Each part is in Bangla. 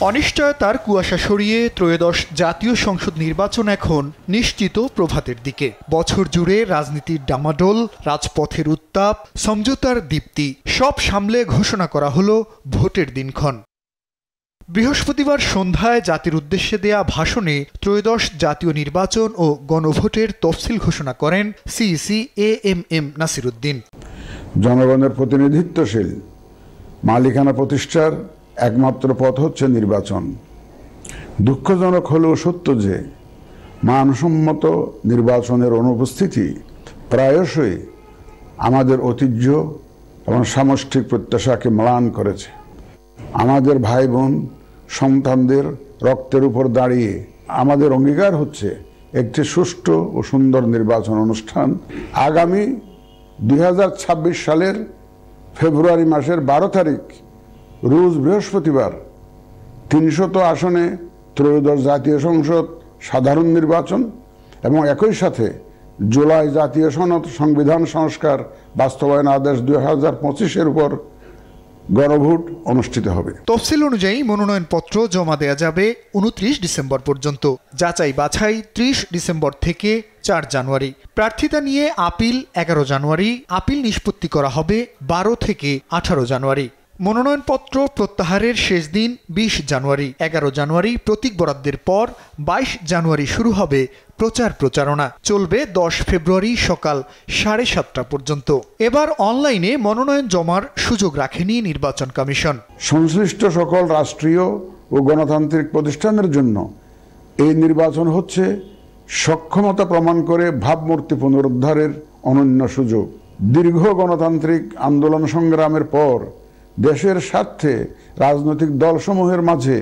অনিশ্চয়তার কুয়াশা সরিয়ে ত্রয়োদশ জাতীয় সংসদ নির্বাচন এখন নিশ্চিত প্রভাতের দিকে। বছর জুড়ে রাজনীতির ডামাডোল, রাজপথের উত্তাপ, সমঝোতার দীপ্তি সব সামলে ঘোষণা করা হলো ভোটের দিনক্ষণ। বৃহস্পতিবার সন্ধ্যায় জাতির উদ্দেশ্যে দেয়া ভাষণে ত্রয়োদশ জাতীয় নির্বাচন ও গণভোটের তফসিল ঘোষণা করেন সিইসি এএমএম নাসির উদ্দিন। জনগণের প্রতিনিধিত্বশীল মালিকানা প্রতিষ্ঠার একমাত্র পথ হচ্ছে নির্বাচন। দুঃখজনক হলেও সত্য যে মানসম্মত নির্বাচনের অনুপস্থিতি প্রায়শই আমাদের ঐতিহ্য এবং সামষ্টিক প্রত্যাশাকে ম্লান করেছে। আমাদের ভাই বোন সন্তানদের রক্তের উপর দাঁড়িয়ে আমাদের অঙ্গীকার হচ্ছে একটি সুষ্ঠু ও সুন্দর নির্বাচন অনুষ্ঠান আগামী 2026 সালের ফেব্রুয়ারি মাসের 12 তারিখ রোজ বৃহস্পতিবার 300 আসনে ত্রয়োদশ জাতীয় সংসদ সাধারণ নির্বাচন এবং একই সাথে জুলাই জাতীয় সনদ সংবিধান সংস্কার বাস্তবায়ন আদেশ 2025-এর উপর গণভোট অনুষ্ঠিত হবে। তফসিল অনুযায়ী মনোনয়নপত্র জমা দেয়া যাবে 29 ডিসেম্বর পর্যন্ত। যাচাই বাছাই 30 ডিসেম্বর থেকে 4 জানুয়ারি। প্রার্থিতা নিয়ে আপিল 11 জানুয়ারি। আপিল নিষ্পত্তি করা হবে 12 থেকে 18 জানুয়ারি। মনোনয়নপত্র প্রত্যাহারের শেষ দিন 20 জানুয়ারি। 11 জানুয়ারি প্রতীক বরাদ্দের পর 22 জানুয়ারি শুরু হবে প্রচার প্রচারণা। চলবে 10 ফেব্রুয়ারি সকাল 7:30 পর্যন্ত। এবার অনলাইনে মনোনয়ন জমার সুযোগ রাখেনি নির্বাচন কমিশন। সংশ্লিষ্ট সকল রাষ্ট্রীয় ও গণতান্ত্রিক প্রতিষ্ঠানের জন্য এই নির্বাচন হচ্ছে সক্ষমতা প্রমাণ করে ভাবমূর্তি পুনরুদ্ধারের অনন্য সুযোগ। দীর্ঘ গণতান্ত্রিক আন্দোলন সংগ্রামের পর দেশের স্বার্থে রাজনৈতিক দলসমূহের মাঝে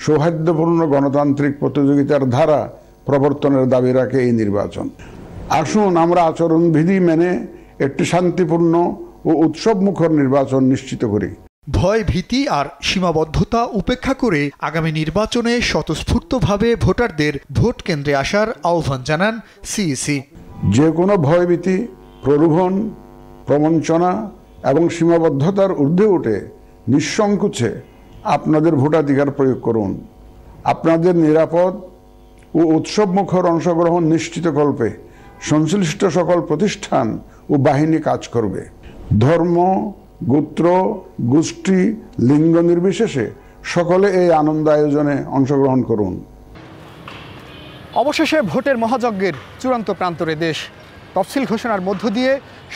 সৌহার্দ্যপূর্ণ গণতান্ত্রিক প্রতিযোগিতার ধারা প্রবর্তনের দাবি রাখে এই নির্বাচন। আসুন আমরা আচরণবিধি মেনে একটি শান্তিপূর্ণ ও উৎসবমুখর নির্বাচন নিশ্চিত করি। ভয়, ভীতি আর সীমাবদ্ধতা উপেক্ষা করে আগামী নির্বাচনে স্বতঃস্ফূর্তভাবে ভোটারদের ভোট কেন্দ্রে আসার আহ্বান জানান সিইসি। যে কোনো ভয়ভীতি, প্রলোভন, প্রবঞ্চনা এবং সীমাবদ্ধতার ঊর্ধ্বে উঠে নিঃসংকোচে আপনাদের ভোটাধিকার প্রয়োগ করুন। আপনাদের নিরাপদ ও উৎসবমুখর অংশগ্রহণ নিশ্চিতকল্পে সংশ্লিষ্ট সকল প্রতিষ্ঠান ও বাহিনী কাজ করবে। ধর্ম, গোত্র, গোষ্ঠী, লিঙ্গ নির্বিশেষে সকলে এই আনন্দ আয়োজনে অংশগ্রহণ করুন। অবশেষে ভোটের মহাযজ্ঞের চূড়ান্ত প্রান্তরে দেশ। তফসিল ঘোষণার মধ্য দিয়ে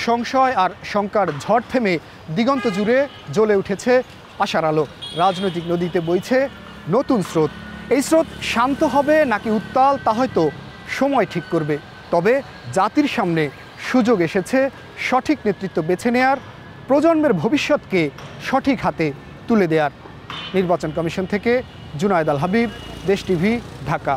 সংশয় আর শঙ্কার ঝড় থেমে দিগন্ত জুড়ে জ্বলে উঠেছে আশার আলো। রাজনৈতিক নদীতে বইছে নতুন স্রোত। এই স্রোত শান্ত হবে নাকি উত্তাল তা হয়তো সময় ঠিক করবে। তবে জাতির সামনে সুযোগ এসেছে সঠিক নেতৃত্ব বেছে নেয়ার, প্রজন্মের ভবিষ্যৎকে সঠিক হাতে তুলে দেওয়ার। নির্বাচন কমিশন থেকে জুনায়েদ আল হাবিব, দেশ টিভি, ঢাকা।